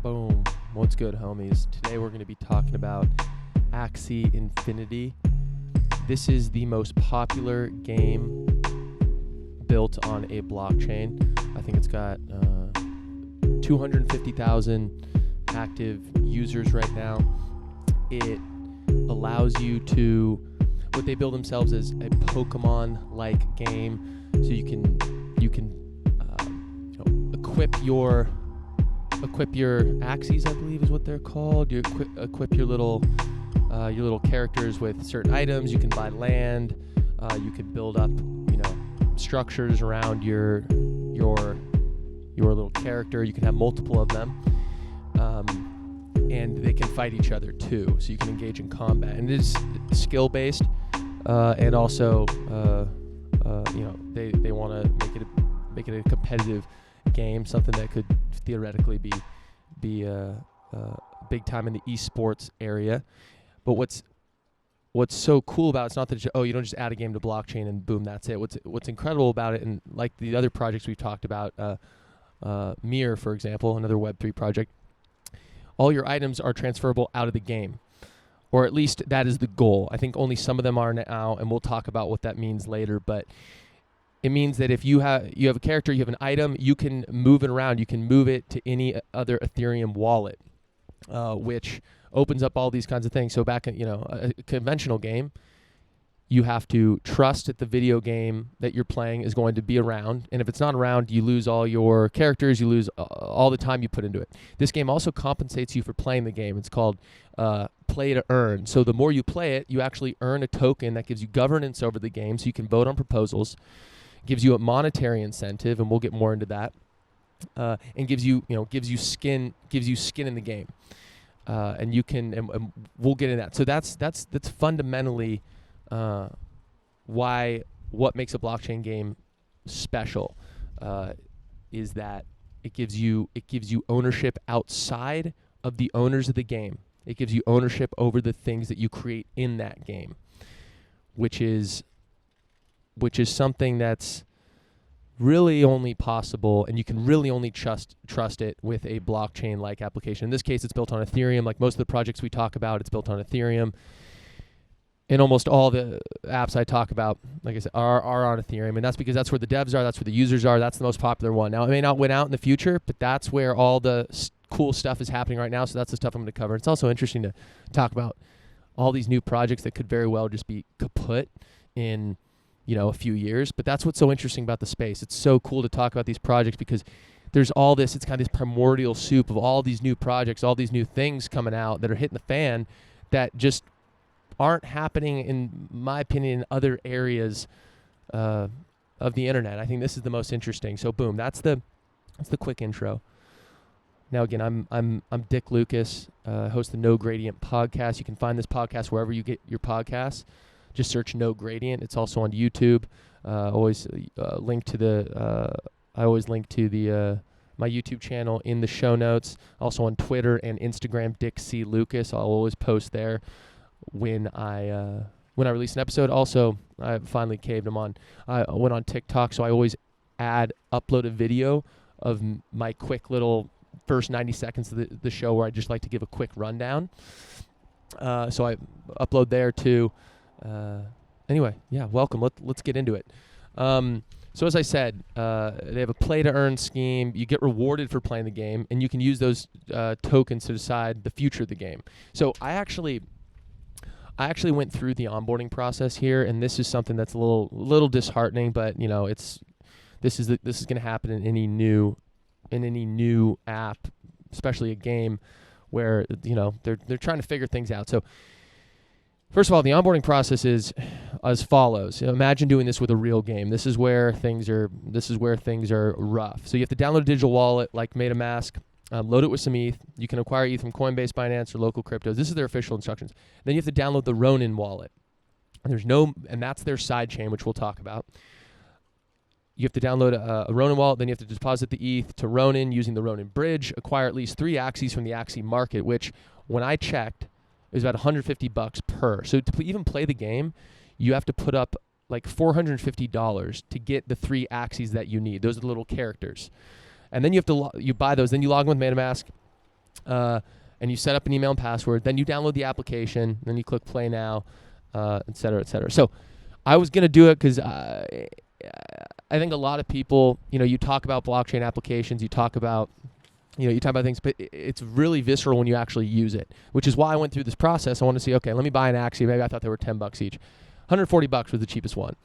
Boom. What's good, homies? Today we're going to be talking about Axie Infinity. This is the most popular game built on a blockchain. I think it's got 250,000 active users right now. It allows you to, what they build themselves as a Pokemon-like game, so you can equip your Axies, I believe is what they're called. You equip your little characters with certain items. You can buy land. You can build up, structures around your little character. You can have multiple of them, and they can fight each other too. So you can engage in combat, and it is skill based, and also they want to make it a competitive game, something that could theoretically be big time in the esports area. But what's so cool about it's not that you don't just add a game to blockchain and boom, that's it. What's incredible about it, and like the other projects we've talked about, Mir, for example, another Web3 project, all your items are transferable out of the game, or at least that is the goal. I think only some of them are now, and we'll talk about what that means later. But it means that if you have a character, you have an item, you can move it around. You can move it to any other Ethereum wallet, which opens up all these kinds of things. So back in a conventional game, you have to trust that the video game that you're playing is going to be around. And if it's not around, you lose all your characters. You lose all the time you put into it. This game also compensates you for playing the game. It's called play to earn. So the more you play it, you actually earn a token that gives you governance over the game, so you can vote on proposals. Gives you a monetary incentive, and we'll get more into that, and gives you skin in the game, and you can, and we'll get into that. So that's fundamentally what makes a blockchain game special, is that it gives you ownership outside of the owners of the game. It gives you ownership over the things that you create in that game, which is something that's really only possible, and you can really only trust it with a blockchain-like application. In this case, it's built on Ethereum. Like most of the projects we talk about, it's built on Ethereum. And almost all the apps I talk about, like I said, are on Ethereum, and that's because that's where the devs are, that's where the users are, that's the most popular one. Now, it may not win out in the future, but that's where all the cool stuff is happening right now, so that's the stuff I'm going to cover. It's also interesting to talk about all these new projects that could very well just be kaput in a few years. But that's what's so interesting about the space. It's so cool to talk about these projects because there's all this, it's kind of this primordial soup of all these new projects, all these new things coming out that are hitting the fan that just aren't happening, in my opinion, in other areas of the internet. I think this is the most interesting. So boom, that's the quick intro. Now again, I'm Dick Lucas, host the No Gradient podcast. You can find this podcast wherever you get your podcasts. Just search No Gradient. It's also on YouTube. I always link to my YouTube channel in the show notes. Also on Twitter and Instagram, Dick C. Lucas. I'll always post there when I release an episode. Also, I finally caved them on. I went on TikTok, so I always upload a video of my quick little first 90 seconds of the show where I just like to give a quick rundown. So I upload there too. Anyway, yeah, welcome. Let's get into it. So as I said, they have a play to earn scheme. You get rewarded for playing the game, and you can use those tokens to decide the future of the game. So I actually went through the onboarding process here, and this is something that's a little disheartening, but this is going to happen in any new app, especially a game where they're trying to figure things out. So first of all, the onboarding process is as follows. Imagine doing this with a real game. This is where things are rough. So you have to download a digital wallet like MetaMask, load it with some ETH. You can acquire ETH from Coinbase, Binance, or local cryptos. This is their official instructions. Then you have to download the Ronin wallet. And that's their side chain, which we'll talk about. You have to download a Ronin wallet. Then you have to deposit the ETH to Ronin using the Ronin bridge. Acquire at least 3 Axies from the Axie market, which when I checked, it was about $150 per. So to even play the game, you have to put up like $450 to get the 3 Axies that you need. Those are the little characters. And then you have to you buy those. Then you log in with MetaMask. and you set up an email and password. Then you download the application. Then you click play now, et cetera, et cetera. So I was going to do it because I think a lot of people, you talk about blockchain applications, you talk about things, but it's really visceral when you actually use it, which is why I went through this process. I want to see, okay, let me buy an Axie. Maybe I thought they were $10 each. $140 was the cheapest one.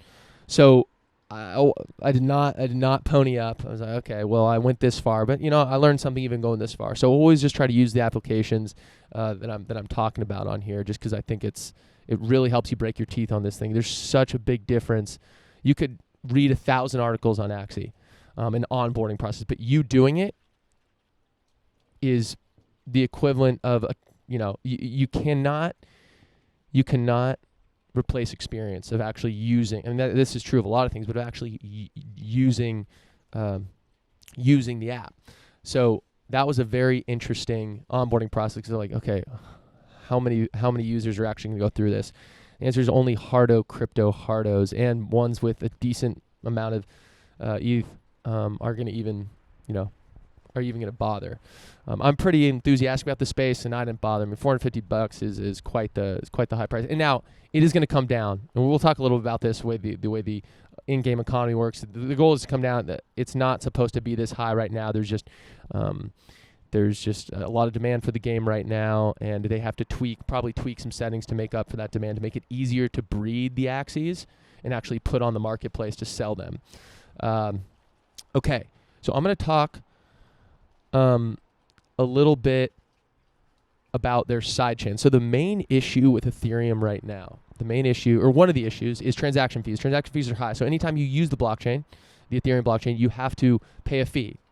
So I did not pony up. I was like, okay, well, I went this far, but I learned something even going this far. So always just try to use the applications that I'm talking about on here, just because I think it really helps you break your teeth on this thing. There's such a big difference. You could read 1,000 articles on Axie, an onboarding process, but you doing it is the equivalent of you cannot replace experience of actually using, and this is true of a lot of things, but of actually using the app. So that was a very interesting onboarding process. They're like, okay, how many users are actually going to go through this? The answer is only hardo crypto hardos, and ones with a decent amount of ETH are going to even going to bother. I'm pretty enthusiastic about the space, and I didn't bother. I mean, $450 is quite the high price. And now it is going to come down, and we'll talk a little bit about this the way the in-game economy works. The goal is to come down. That it's not supposed to be this high right now. There's just a lot of demand for the game right now, and they have to probably tweak some settings to make up for that demand, to make it easier to breed the Axies and actually put on the marketplace to sell them. Okay, so I'm going to talk a little bit about their sidechain. So the main issue with Ethereum right now, one of the issues, is transaction fees. Transaction fees are high. So anytime you use the blockchain, the Ethereum blockchain, you have to pay a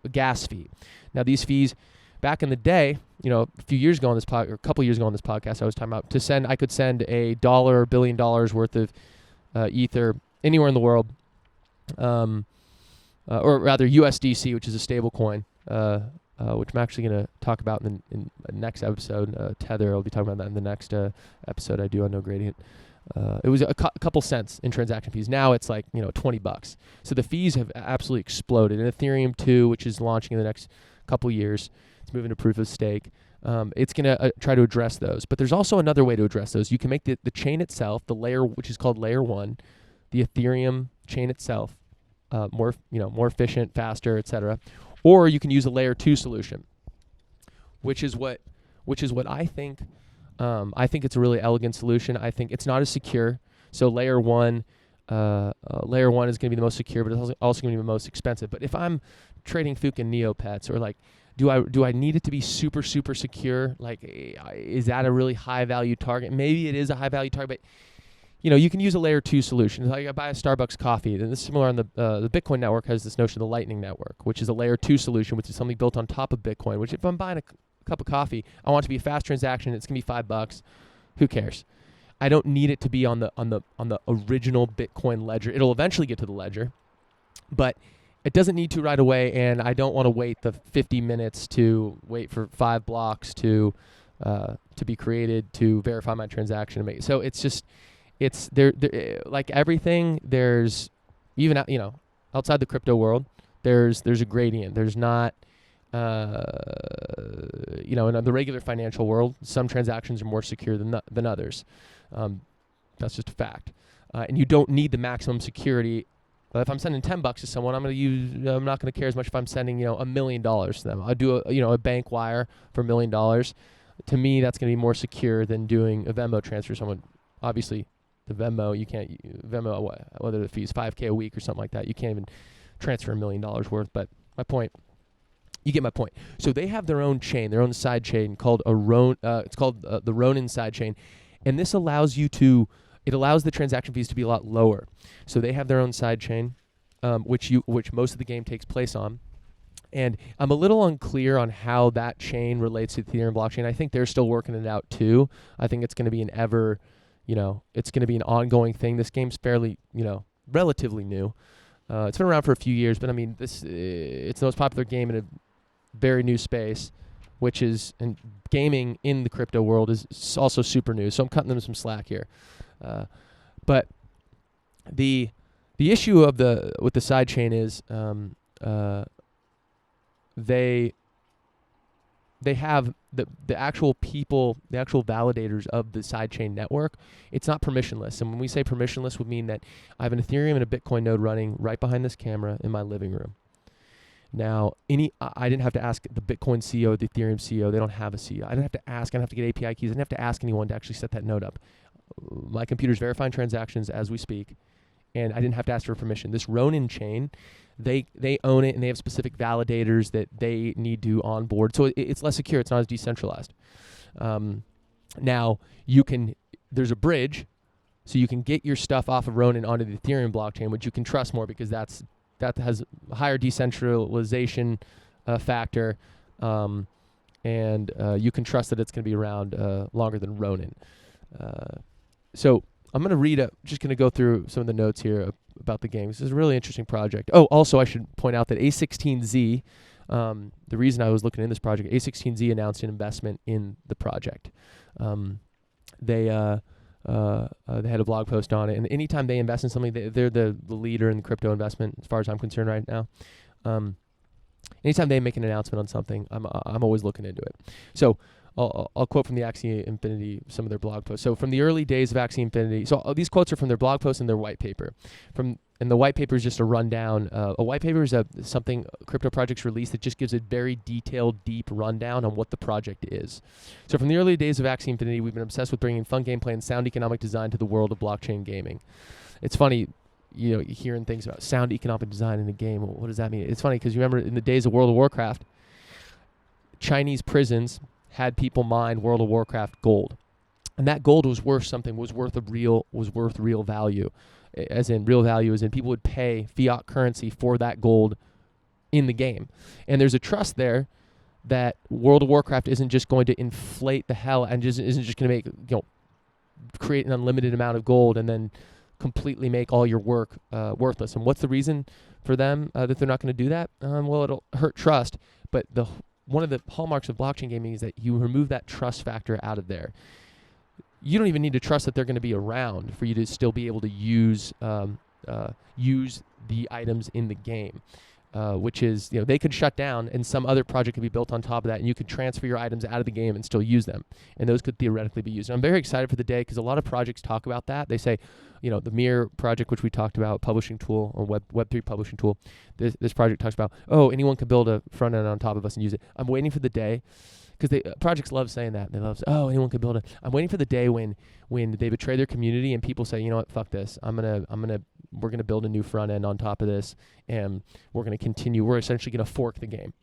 gas fee. Now these fees, back in the day, a few years ago on this or a couple years ago on this podcast, I was talking about I could send $1 or $1 billion worth of Ether anywhere in the world, or rather USDC, which is a stable coin, which I'm actually going to talk about in the next episode. Tether, I'll be talking about that in the next episode I do on No Gradient. It was a couple cents in transaction fees. Now it's like $20. So the fees have absolutely exploded. And Ethereum 2, which is launching in the next couple years, it's moving to proof of stake. It's going to try to address those. But there's also another way to address those. You can make the chain itself, the layer, which is called layer 1, the Ethereum chain itself, more efficient, faster, etc. Or you can use a layer 2 solution, which is what I think. I think it's a really elegant solution. I think it's not as secure. So layer 1 is going to be the most secure, but it's also going to be the most expensive. But if I'm trading Fukin Neopets, or like, do I need it to be super, super secure? Like, is that a really high value target? Maybe it is a high value target, but you can use a layer 2 solution. Like I buy a Starbucks coffee. And this is similar on the Bitcoin network has this notion of the Lightning Network, which is a layer 2 solution, which is something built on top of Bitcoin, which if I'm buying a cup of coffee, I want it to be a fast transaction. It's going to be $5. Who cares? I don't need it to be on the original Bitcoin ledger. It'll eventually get to the ledger, but it doesn't need to right away, and I don't want to wait the 50 minutes to wait for 5 blocks to be created to verify my transaction. So it's there like everything. There's even outside the crypto world, there's a gradient. There's not in the regular financial world, some transactions are more secure than others. That's just a fact. And you don't need the maximum security. If I'm sending $10 to someone, I'm not going to care as much if I'm sending $1 million to them. I'll do a bank wire for $1 million. To me, that's going to be more secure than doing a Venmo transfer to someone. Obviously, the Venmo, you can't whether the fee is $5K a week or something like that. You can't even transfer $1 million worth. But you get my point. So they have their own chain, their own side chain called it's called the Ronin side chain, and this allows the transaction fees to be a lot lower. So they have their own side chain, which most of the game takes place on. And I'm a little unclear on how that chain relates to the Ethereum blockchain. I think they're still working it out too. I think it's going to be it's going to be an ongoing thing. This game's fairly, relatively new. It's been around for a few years, but I mean, it's the most popular game in a very new space, and gaming in the crypto world is also super new. So I'm cutting them some slack here. But the issue with the sidechain is they they have the actual people, the actual validators of the sidechain network. It's not permissionless. And when we say permissionless, would mean that I have an Ethereum and a Bitcoin node running right behind this camera in my living room. Now, I didn't have to ask the Bitcoin CEO, the Ethereum CEO. They don't have a CEO. I didn't have to ask. I didn't have to get API keys. I didn't have to ask anyone to actually set that node up. My computer's verifying transactions as we speak, and I didn't have to ask for permission. This Ronin chain, they own it, and they have specific validators that they need to onboard. So it's less secure. It's not as decentralized. Now, there's a bridge, so you can get your stuff off of Ronin onto the Ethereum blockchain, which you can trust more because that has a higher decentralization factor, and you can trust that it's going to be around longer than Ronin. So I'm going to just going to go through some of the notes here about the game. This is a really interesting project. Oh, also I should point out that A16Z, the reason I was looking in this project, A16Z announced an investment in the project. They had a blog post on it, and anytime they invest in something, they're the leader in the crypto investment as far as I'm concerned right now. Anytime they make an announcement on something, I'm always looking into it. So I'll quote from the Axie Infinity, some of their blog posts. So from the early days of Axie Infinity, so these quotes are from their blog post and their white paper. And the white paper is just a rundown. A white paper is something crypto projects release that just gives a very detailed, deep rundown on what the project is. So from the early days of Axie Infinity, we've been obsessed with bringing fun gameplay and sound economic design to the world of blockchain gaming. It's funny, hearing things about sound economic design in a game. What does that mean? It's funny because you remember in the days of World of Warcraft, Chinese prisons had people mine World of Warcraft gold, and that gold was worth something. Was worth real value, as in people would pay fiat currency for that gold in the game. And there's a trust there that World of Warcraft isn't just going to inflate the hell and isn't just going to make create an unlimited amount of gold and then completely make all your work worthless. And what's the reason for them that they're not going to do that? Well, it'll hurt trust, but one of the hallmarks of blockchain gaming is that you remove that trust factor out of there. You don't even need to trust that they're going to be around for you to still be able to use the items in the game, which is, they could shut down and some other project could be built on top of that, and you could transfer your items out of the game and still use them, and those could theoretically be used. And I'm very excited for the day because a lot of projects talk about that. They say, the Mirror project, which we talked about, publishing tool, or Web3 publishing tool, this project talks about, anyone can build a front end on top of us and use it. I'm waiting for the day, because projects love saying that. They love, anyone can build it. I'm waiting for the day when they betray their community and people say, you know what, fuck this. We're gonna build a new front end on top of this, and we're gonna continue. We're essentially gonna fork the game,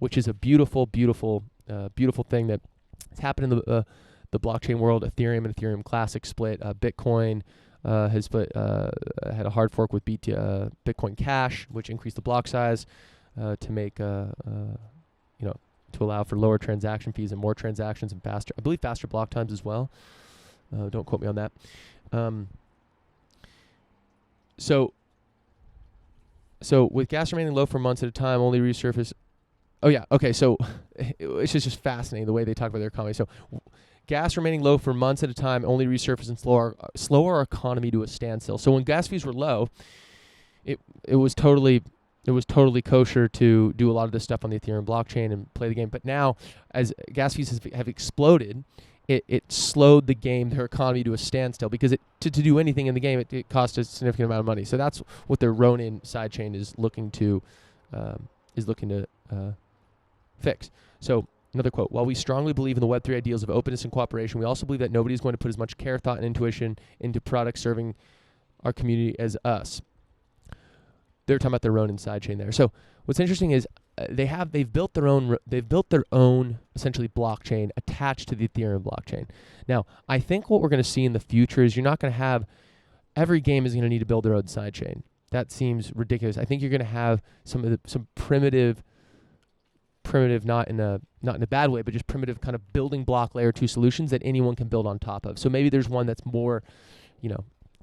which is a beautiful, beautiful, beautiful thing that has happened in the blockchain world. Ethereum and Ethereum Classic split. Bitcoin has had a hard fork with Bitcoin Cash, which increased the block size to make to allow for lower transaction fees and more transactions and faster block times as well. Don't quote me on that. So with gas remaining low for months at a time, only resurface. Oh yeah, okay. So it's just fascinating the way they talk about their economy. So gas remaining low for months at a time, only resurface and slower our economy to a standstill. So when gas fees were low, it was totally kosher to do a lot of this stuff on the Ethereum blockchain and play the game. But now, as gas fees have exploded, it slowed their economy to a standstill, because to do anything in the game, it costs a significant amount of money. So that's what their Ronin sidechain is looking to fix. So another quote: while we strongly believe in the Web3 ideals of openness and cooperation, we also believe that nobody is going to put as much care, thought, and intuition into products serving our community as us. They're talking about their Ronin sidechain there. So what's interesting is they've built their own essentially blockchain attached to the Ethereum blockchain. Now, I think what we're going to see in the future is you're not going to have every game is going to need to build their own sidechain. That seems ridiculous. I think you're going to have some primitive, not in a bad way, but just primitive kind of building block layer 2 solutions that anyone can build on top of. So maybe there's one that's more,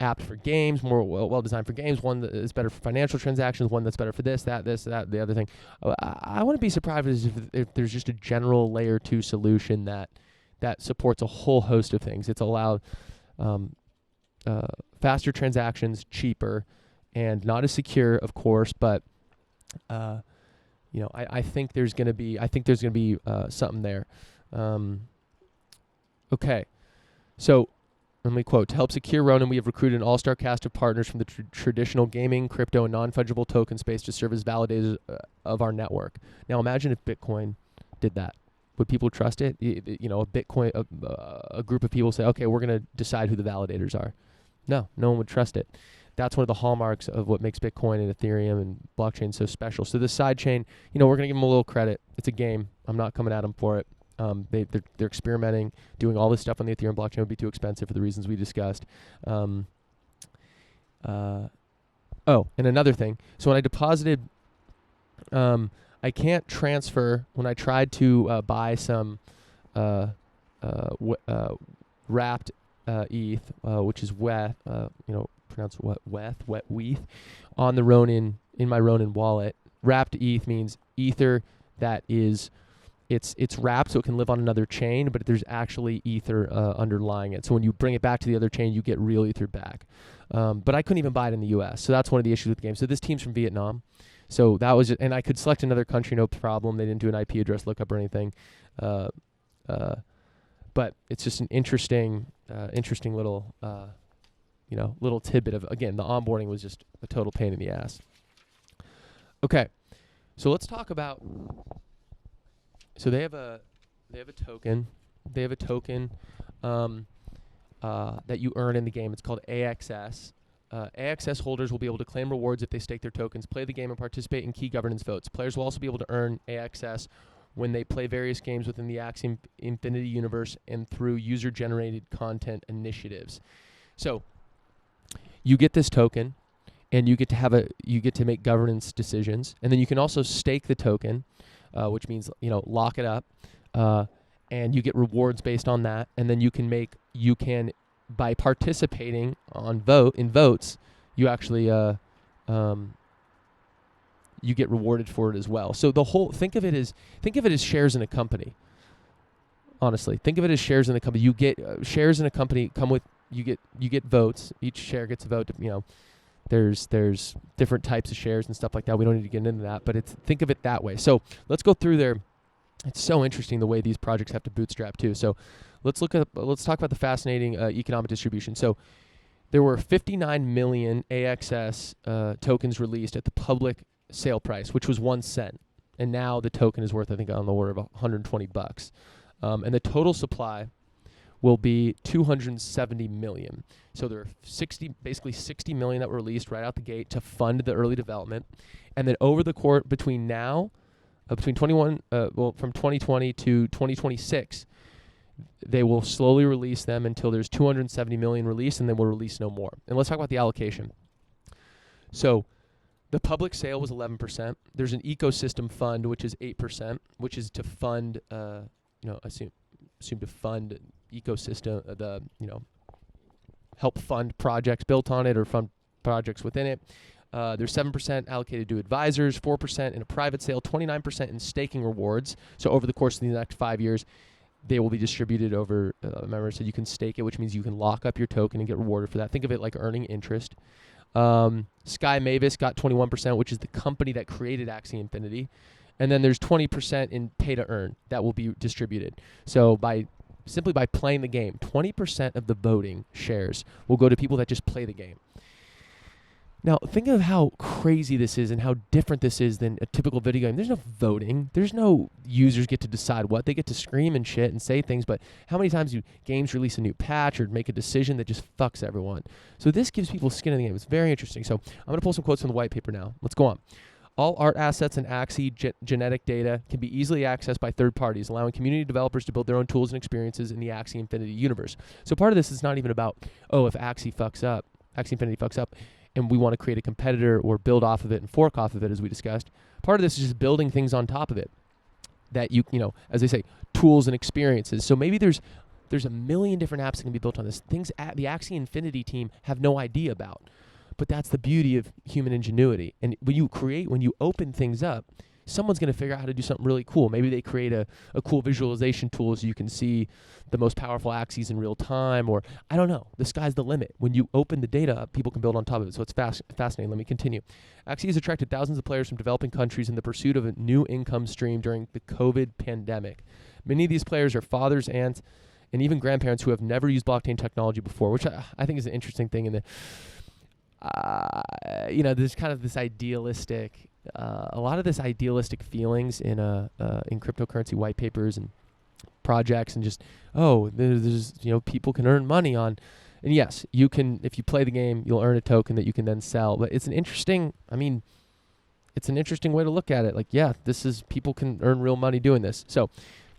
apt for games, more well designed for games, one that is better for financial transactions, one that's better for this, that, the other thing. I wouldn't be surprised if there's just a general layer 2 solution that supports a whole host of things. It's allowed faster transactions, cheaper, and not as secure, of course, but I think there's going to be something there. Okay, so let me quote: "To help secure Ronin, we have recruited an all-star cast of partners from the traditional gaming, crypto, and non-fungible token space to serve as validators of our network." Now, imagine if Bitcoin did that. Would people trust it? A group of people say, "Okay, we're going to decide who the validators are." No one would trust it. That's one of the hallmarks of what makes Bitcoin and Ethereum and blockchain so special. So this side chain, we're going to give them a little credit. It's a game. I'm not coming at them for it. They're experimenting, doing all this stuff on the Ethereum blockchain would be too expensive for the reasons we discussed. And another thing. So when I deposited, I can't transfer. When I tried to buy some wrapped ETH, which is wet, pronounced wet ETH, on the Ronin, in my Ronin wallet. Wrapped ETH means ether that is, it's wrapped so it can live on another chain, but there's actually ether underlying it. So when you bring it back to the other chain, you get real ether back. But I couldn't even buy it in the U.S., so that's one of the issues with the game. So this team's from Vietnam, so that was, and I could select another country, no problem. They didn't do an IP address lookup or anything. But it's just an interesting little, little tidbit of, again, the onboarding was just a total pain in the ass. Okay, so let's talk about. So they have a token. They have a token that you earn in the game. It's called AXS. AXS holders will be able to claim rewards if they stake their tokens, play the game, and participate in key governance votes. Players will also be able to earn AXS when they play various games within the Axie Infinity universe and through user-generated content initiatives. So you get this token, and you get to make governance decisions, and then you can also stake the token, which means lock it up, and you get rewards based on that, and then you can by participating in votes, you actually you get rewarded for it as well. So think of it as shares in a company. Honestly, think of it as shares in a company. You get shares in a company you get votes. Each share gets a vote. There's different types of shares and stuff like that. We don't need to get into that, but think of it that way. So let's go through there. It's so interesting the way these projects have to bootstrap too. So let's talk about the fascinating economic distribution. So there were 59 million AXS tokens released at the public sale price, which was 1 cent, and now the token is worth, I think, on the order of $120. And the total supply will be 270 million. So there are basically 60 million that were released right out the gate to fund the early development, and then over the course between 2020 to 2026, they will slowly release them until there's 270 million released, and then we'll release no more. And let's talk about the allocation. So the public sale was 11%. There's an ecosystem fund, which is 8%, which is to fund, assume to fund ecosystem, help fund projects built on it or fund projects within it. There's 7% allocated to advisors, 4% in a private sale, 29% in staking rewards. So over the course of the next 5 years, they will be distributed over, remember, so you can stake it, which means you can lock up your token and get rewarded for that. Think of it like earning interest. Sky Mavis got 21%, which is the company that created Axie Infinity. And then there's 20% in pay to earn that will be distributed. So simply by playing the game, 20% of the voting shares will go to people that just play the game. Now, think of how crazy this is and how different this is than a typical video game. There's no voting. There's no users get to decide what. They get to scream and shit and say things, but how many times do games release a new patch or make a decision that just fucks everyone? So this gives people skin in the game. It's very interesting. So I'm going to pull some quotes from the white paper now. Let's go on. All art assets and Axie genetic data can be easily accessed by third parties, allowing community developers to build their own tools and experiences in the Axie Infinity universe. So part of this is not even about, if Axie Infinity fucks up, and we want to create a competitor or build off of it and fork off of it, as we discussed. Part of this is just building things on top of it that as they say, tools and experiences. So maybe there's a million different apps that can be built on this. Things the Axie Infinity team have no idea about. But that's the beauty of human ingenuity. And when you open things up, someone's going to figure out how to do something really cool. Maybe they create a cool visualization tool so you can see the most powerful Axies in real time, or I don't know. The sky's the limit. When you open the data up, people can build on top of it. So it's fascinating. Let me continue. Axie has attracted thousands of players from developing countries in the pursuit of a new income stream during the COVID pandemic. Many of these players are fathers, aunts, and even grandparents who have never used blockchain technology before, which I think is an interesting thing. There's kind of this idealistic, a lot of this idealistic feelings in cryptocurrency white papers and projects, and just there's people can earn money on, and yes, you can, if you play the game, you'll earn a token that you can then sell. But it's an interesting way to look at it. Like, yeah, people can earn real money doing this. So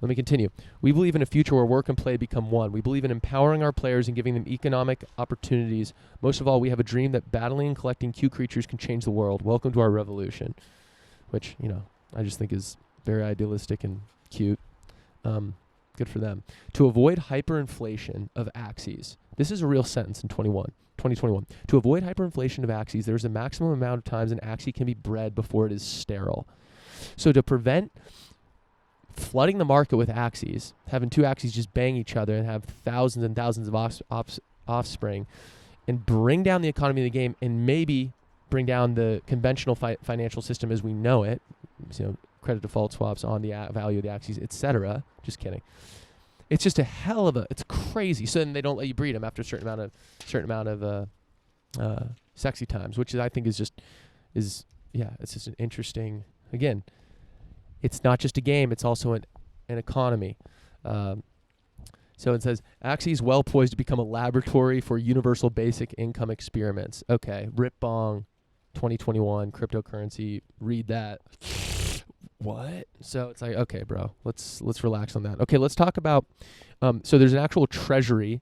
let me continue. We believe in a future where work and play become one. We believe in empowering our players and giving them economic opportunities. Most of all, we have a dream that battling and collecting Q creatures can change the world. Welcome to our revolution. Which, I just think is very idealistic and cute. Good for them. To avoid hyperinflation of Axies. This is a real sentence in 2021. To avoid hyperinflation of Axies, there's a maximum amount of times an Axie can be bred before it is sterile. So to prevent flooding the market with Axies, having two Axies just bang each other and have thousands and thousands of offspring, and bring down the economy of the game, and maybe bring down the conventional financial system as we know it, credit default swaps on the value of the Axies, etc. Just kidding. It's just it's crazy. So then they don't let you breed them after a certain amount of sexy times, which I think is just an interesting, again, it's not just a game, it's also an economy. So it says, Axie is well poised to become a laboratory for universal basic income experiments. Okay, Rip Bong, 2021, cryptocurrency, read that. What? So it's like, okay, bro, let's relax on that. Okay, let's talk about, so there's an actual treasury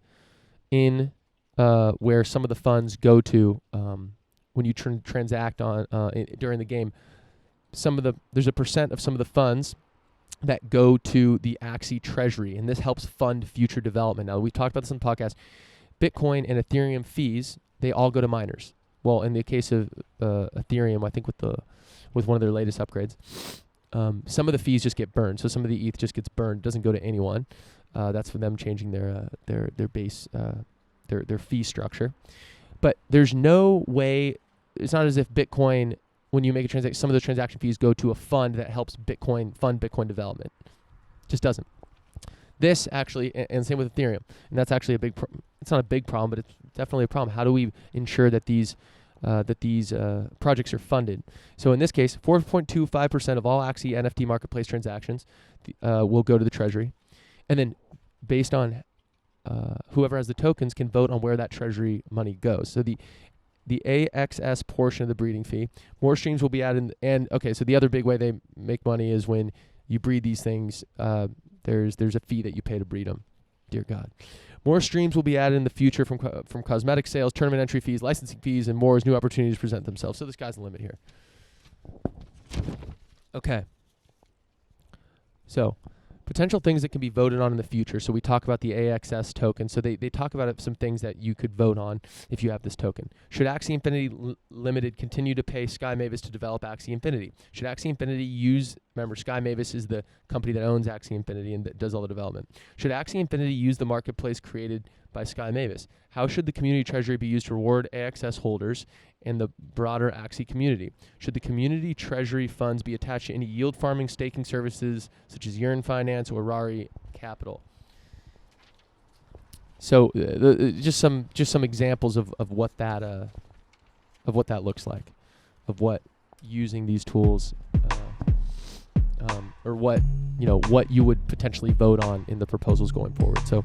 in where some of the funds go to when you transact on during the game. There's a percent of some of the funds that go to the Axie treasury, and this helps fund future development. Now, we talked about this on the podcast. Bitcoin and Ethereum fees, they all go to miners. Well, in the case of Ethereum, I think with one of their latest upgrades, some of the fees just get burned. So some of the ETH just gets burned, doesn't go to anyone. That's for them changing their base, their fee structure. But there's no way. It's not as if Bitcoin, when you make a transaction, some of the transaction fees go to a fund that helps fund Bitcoin development. Just doesn't. This actually, and same with Ethereum, and that's actually it's not a big problem, but it's definitely a problem. How do we ensure that these projects are funded? So in this case, 4.25% of all Axie NFT marketplace transactions will go to the treasury, and then based on whoever has the tokens can vote on where that treasury money goes. So the AXS portion of the breeding fee, more streams will be added. And okay, so the other big way they make money is when you breed these things. There's a fee that you pay to breed them. Dear God, more streams will be added in the future from cosmetic sales, tournament entry fees, licensing fees, and more as new opportunities present themselves. So the sky's the limit here. Okay. So potential things that can be voted on in the future. So we talk about the AXS token. So they talk about some things that you could vote on if you have this token. Should Axie Infinity Limited continue to pay Sky Mavis to develop Axie Infinity? Should Axie Infinity remember, Sky Mavis is the company that owns Axie Infinity and that does all the development. Should Axie Infinity use the marketplace created by Sky Mavis? How should the community treasury be used to reward AXS holders and the broader Axie community? Should the community treasury funds be attached to any yield farming staking services such as Yearn Finance or Rari Capital? So just some examples of what that looks like, of what using these tools or what you would potentially vote on in the proposals going forward. So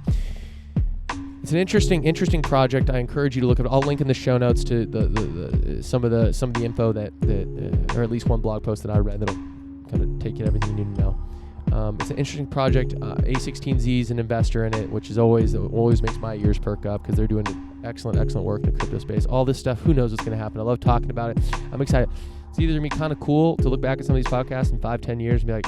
it's an interesting project. I encourage you to look at it. I'll link in the show notes to some of the info that or at least one blog post that I read that'll kind of take you everything you need to know. It's an interesting project. A16Z is an investor in it, which is always makes my ears perk up because they're doing excellent work in the crypto space. All this stuff, who knows what's going to happen? I love talking about it. I'm excited. It's either going to be kind of cool to look back at some of these podcasts in 5-10 years and be like,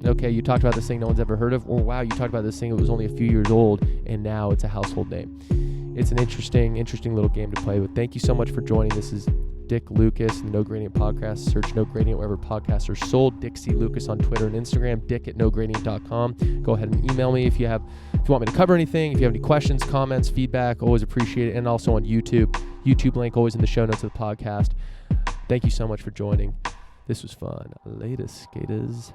okay, you talked about this thing no one's ever heard of, or wow, you talked about this thing that was only a few years old and now it's a household name. It's an interesting little game to play with. Thank you so much for joining. This is Dick Lucas, the No Gradient Podcast. Search No Gradient wherever podcasts are sold. Dick C. Lucas on Twitter and Instagram. Dick@nogradient.com. Go ahead and email me if you want me to cover anything. If you have any questions, comments, feedback, always appreciate it. And also on YouTube. YouTube link always in the show notes of the podcast. Thank you so much for joining. This was fun. Latest skaters.